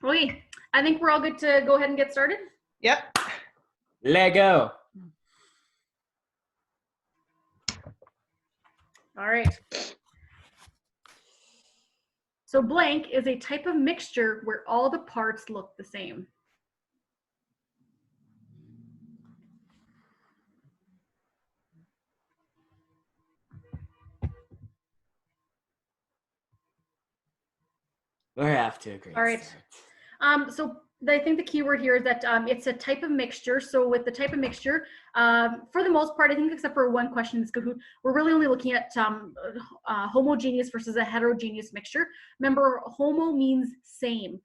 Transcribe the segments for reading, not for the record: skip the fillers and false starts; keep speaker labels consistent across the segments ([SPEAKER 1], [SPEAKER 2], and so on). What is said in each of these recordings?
[SPEAKER 1] Okay, I think we're all good to go ahead and get started.
[SPEAKER 2] Yep.
[SPEAKER 3] Lego.
[SPEAKER 1] All right. So blank is a type of mixture where all the parts look the same.
[SPEAKER 3] We're off to a great
[SPEAKER 1] All right.
[SPEAKER 3] start.
[SPEAKER 1] So I think the key word here is that it's a type of mixture. So with the type of mixture, for the most part, I think except for one question in this Kahoot, we're really only looking at homogeneous versus a heterogeneous mixture. Remember, homo means same.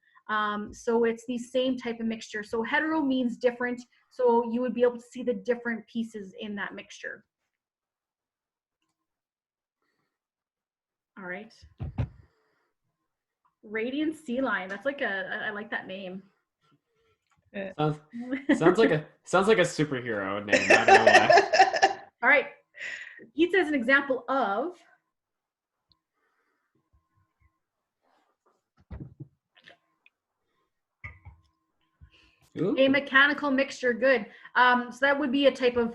[SPEAKER 1] So it's the same type of mixture. So hetero means different. So you would be able to see the different pieces in that mixture. All right. Radiant Sea Lion. That's like I like that name.
[SPEAKER 3] Sounds like a superhero name. I don't know why.
[SPEAKER 1] All right. Pizza is an example of a mechanical mixture. Good. So that would be a type of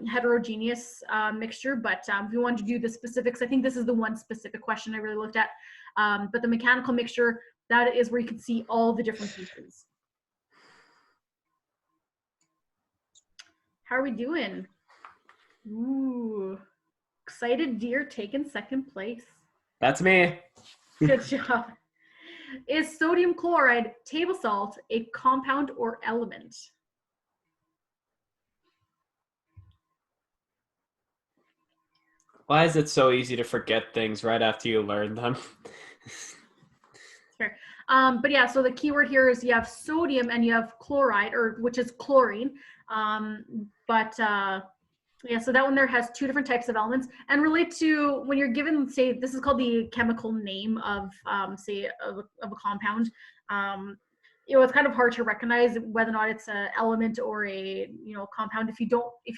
[SPEAKER 1] heterogeneous mixture, but if you wanted to do the specifics, I think this is the one specific question I really looked at. But the mechanical mixture, that is where you can see all the different pieces. How are we doing? Ooh, excited deer taking second place.
[SPEAKER 3] That's me.
[SPEAKER 1] Good job. Is sodium chloride, table salt, a compound or element?
[SPEAKER 3] Why is it so easy to forget things right after you learn them?
[SPEAKER 1] Sure. But yeah, so the keyword here is you have sodium and you have chloride, or which is chlorine. Yeah, so that one there has two different types of elements and relate to when you're given, say, this is called the chemical name of, say, of a compound. It's kind of hard to recognize whether or not it's an element or a compound if you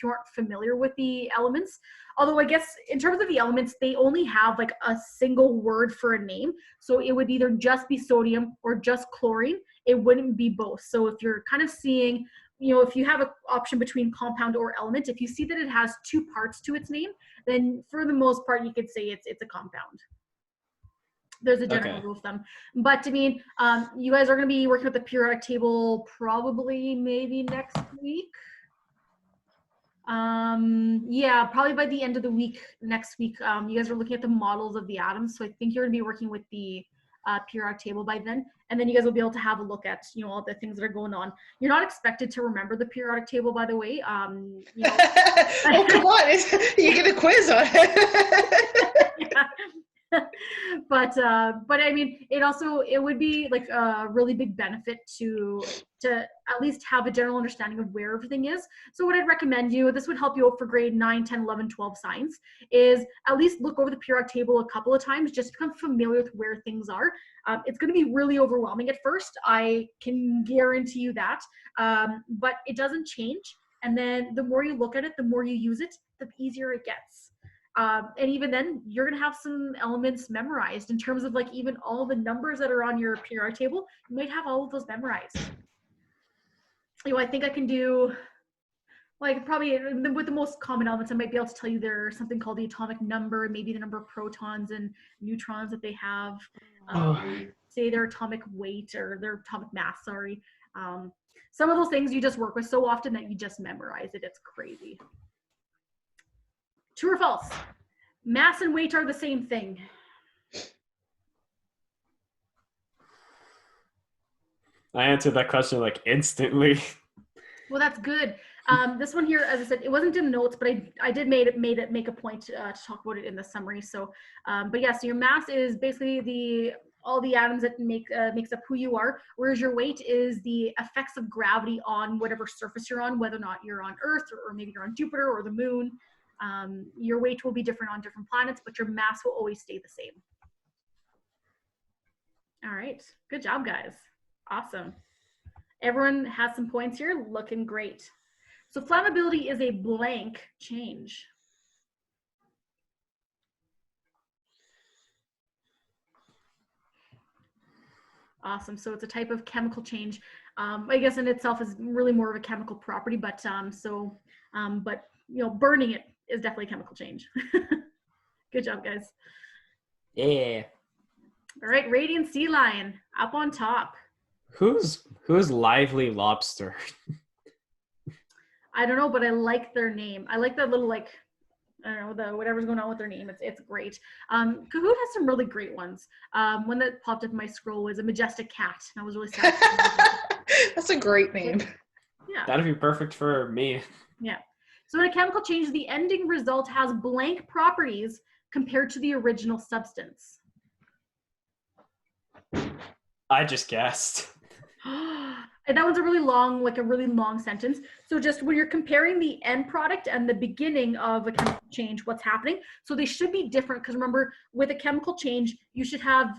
[SPEAKER 1] aren't familiar with the elements. Although I guess in terms of the elements, they only have like a single word for a name. So it would either just be sodium or just chlorine. It wouldn't be both. So if you're kind of seeing, if you have an option between compound or element, if you see that it has two parts to its name, then for the most part, you could say it's a compound. There's a general rule of thumb. But I mean, you guys are going to be working with the periodic table probably maybe next week. Yeah, probably by the end of the week, next week, you guys are looking at the models of the atoms. So I think you're going to be working with the periodic table by then. And then you guys will be able to have a look at, all the things that are going on. You're not expected to remember the periodic table, by the way.
[SPEAKER 2] Oh, come on. You get a quiz on it.
[SPEAKER 1] Yeah. But I mean, it would be like a really big benefit to at least have a general understanding of where everything is. So what I'd recommend you, this would help you out for grade 9, 10, 11, 12 science, is at least look over the periodic table a couple of times, just become familiar with where things are. It's going to be really overwhelming at first. I can guarantee you that, but it doesn't change. And then the more you look at it, the more you use it, the easier it gets. And even then, you're going to have some elements memorized in terms of like even all the numbers that are on your periodic table. You might have all of those memorized. I think I can do, like, probably with the most common elements, I might be able to tell you there's something called the atomic number, maybe the number of protons and neutrons that they have, say their atomic weight or their atomic mass, sorry. Some of those things you just work with so often that you just memorize it. It's crazy. True or false? Mass and weight are the same thing.
[SPEAKER 3] I answered that question like instantly.
[SPEAKER 1] Well, that's good. This one here, as I said, it wasn't in the notes, but I did make a point to talk about it in the summary. So, but yeah, so your mass is basically all the atoms that makes up who you are, whereas your weight is the effects of gravity on whatever surface you're on, whether or not you're on Earth or maybe you're on Jupiter or the moon. Your weight will be different on different planets, but your mass will always stay the same. All right, good job, guys. Awesome. Everyone has some points here, looking great. So flammability is a blank change. Awesome. So it's a type of chemical change. I guess in itself is really more of a chemical property, but but burning it is definitely a chemical change. Good job, guys.
[SPEAKER 3] Yeah.
[SPEAKER 1] All right, Radiant Sea Lion up on top.
[SPEAKER 3] Who's Lively Lobster?
[SPEAKER 1] I don't know, but I like their name. I like that little I don't know, whatever's going on with their name. It's great. Kahoot has some really great ones. One that popped up in my scroll was a majestic cat. I was really sad.
[SPEAKER 2] That's a great name.
[SPEAKER 1] Yeah.
[SPEAKER 3] That'd be perfect for me.
[SPEAKER 1] Yeah. So in a chemical change, the ending result has blank properties compared to the original substance.
[SPEAKER 3] I just guessed.
[SPEAKER 1] And that one's a really long sentence. So just when you're comparing the end product and the beginning of a chemical change, what's happening? So they should be different, because remember, with a chemical change, you should have,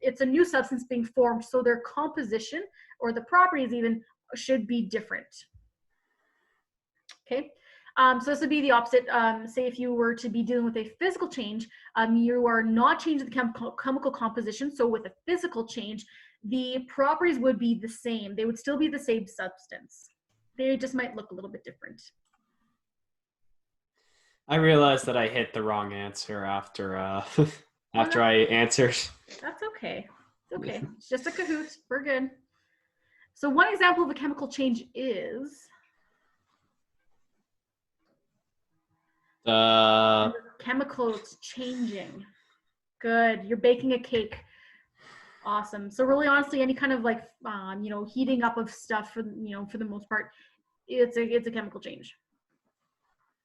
[SPEAKER 1] it's a new substance being formed, so their composition or the properties even should be different. Okay. So this would be the opposite. Say if you were to be dealing with a physical change, you are not changing the chemical composition. So with a physical change, the properties would be the same. They would still be the same substance. They just might look a little bit different.
[SPEAKER 3] I realized that I hit the wrong answer after after I answered.
[SPEAKER 1] That's okay. It's okay. It's just a Kahoot. We're good. So one example of a chemical change is chemicals changing. Good. You're baking a cake. Awesome. So really, honestly, any kind of heating up of stuff for the most part, it's a chemical change.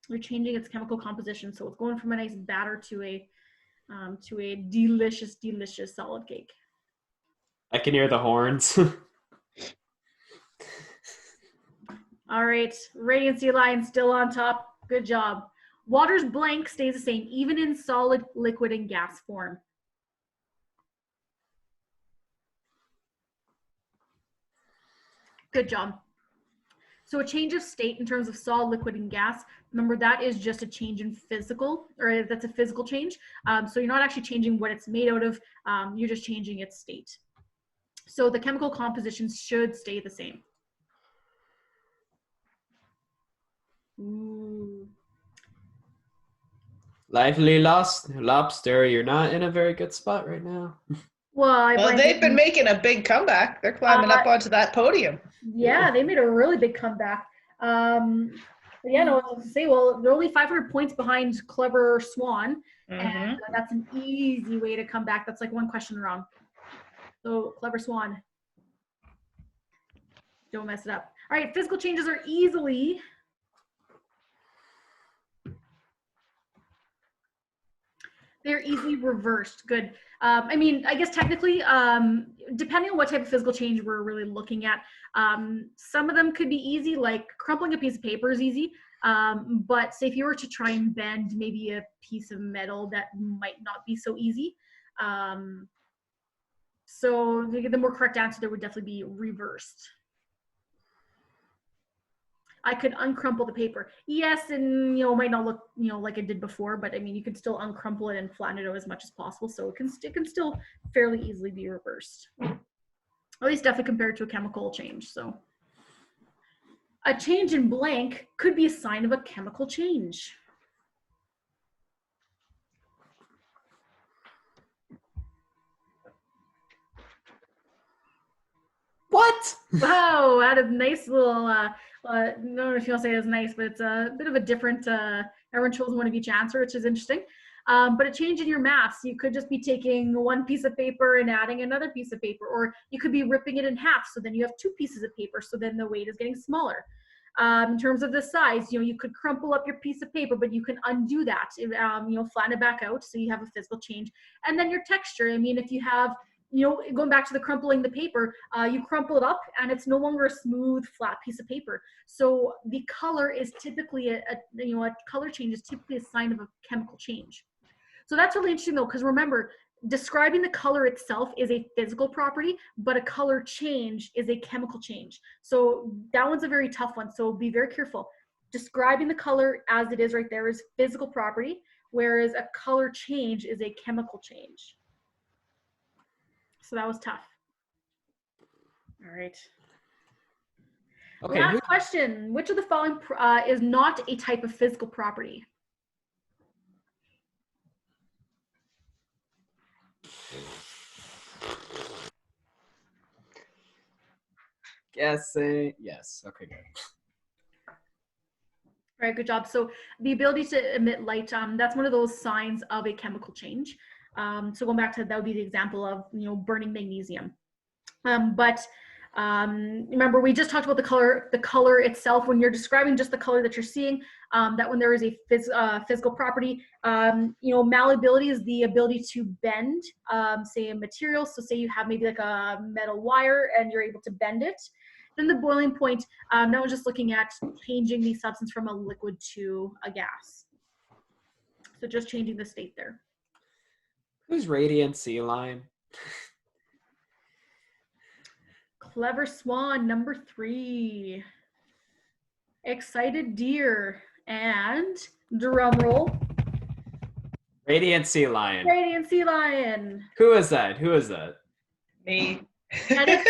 [SPEAKER 1] You're changing its chemical composition, so it's going from a nice batter to a delicious, delicious solid cake.
[SPEAKER 3] I can hear the horns.
[SPEAKER 1] All right, Radiant Sea Lion still on top. Good job. Water's blank stays the same, even in solid, liquid, and gas form. Good job. So a change of state in terms of solid, liquid, and gas, remember that is just a change in physical, or that's a physical change. So you're not actually changing what it's made out of, you're just changing its state. So the chemical compositions should stay the same. Ooh.
[SPEAKER 3] Lively Lobster, you're not in a very good spot right now.
[SPEAKER 1] Well,
[SPEAKER 2] They've been making a big comeback. They're climbing up onto that podium.
[SPEAKER 1] Yeah, they made a really big comeback. But yeah, no, I was going to say, well, they're only 500 points behind Clever Swan, and that's an easy way to come back. That's like one question wrong. So Clever Swan, don't mess it up. All right, physical changes are easily they're easily reversed. Good. I mean, I guess technically, depending on what type of physical change we're really looking at, some of them could be easy, like crumpling a piece of paper is easy. But say if you were to try and bend maybe a piece of metal, that might not be so easy. So the more correct answer there would definitely be reversed. I could uncrumple the paper. Yes, and it might not look like it did before, but I mean you can still uncrumple it and flatten it out as much as possible, so it can still fairly easily be reversed. At least definitely compared to a chemical change. So a change in blank could be a sign of a chemical change.
[SPEAKER 3] What?
[SPEAKER 1] Wow, I had a nice little, I don't know if you'll say it's nice, but it's a bit of a different, everyone chose one of each answer, which is interesting. But a change in your maths, you could just be taking one piece of paper and adding another piece of paper, or you could be ripping it in half, so then you have two pieces of paper, so then the weight is getting smaller. In terms of the size, you could crumple up your piece of paper, but you can undo that, flatten it back out, so you have a physical change. And then your texture, I mean, if you have, going back to the crumpling the paper, you crumple it up and it's no longer a smooth, flat piece of paper. So the color is typically a color change is typically a sign of a chemical change. So that's really interesting though, because remember, describing the color itself is a physical property, but a color change is a chemical change. So that one's a very tough one. So be very careful. Describing the color as it is right there is physical property, whereas a color change is a chemical change. So that was tough. All right.
[SPEAKER 3] Okay.
[SPEAKER 1] Last question. Which of the following is not a type of physical property?
[SPEAKER 3] Guessing. Yes. Okay, good.
[SPEAKER 1] All right, good job. So the ability to emit light, that's one of those signs of a chemical change. So going back to that would be the example of, burning magnesium. But remember, we just talked about the color itself. When you're describing just the color that you're seeing, that when there is a physical property, malleability is the ability to bend, say a material. So say you have maybe like a metal wire and you're able to bend it. Then the boiling point, now we're just looking at changing the substance from a liquid to a gas. So just changing the state there.
[SPEAKER 3] Who's radiant sea line?
[SPEAKER 1] Clever Swan, number 3. Excited Deer, and drum roll.
[SPEAKER 3] Radiant sea lion.
[SPEAKER 1] Radiant Sea Lion.
[SPEAKER 3] Who is that? Who is that?
[SPEAKER 2] Me.
[SPEAKER 1] That is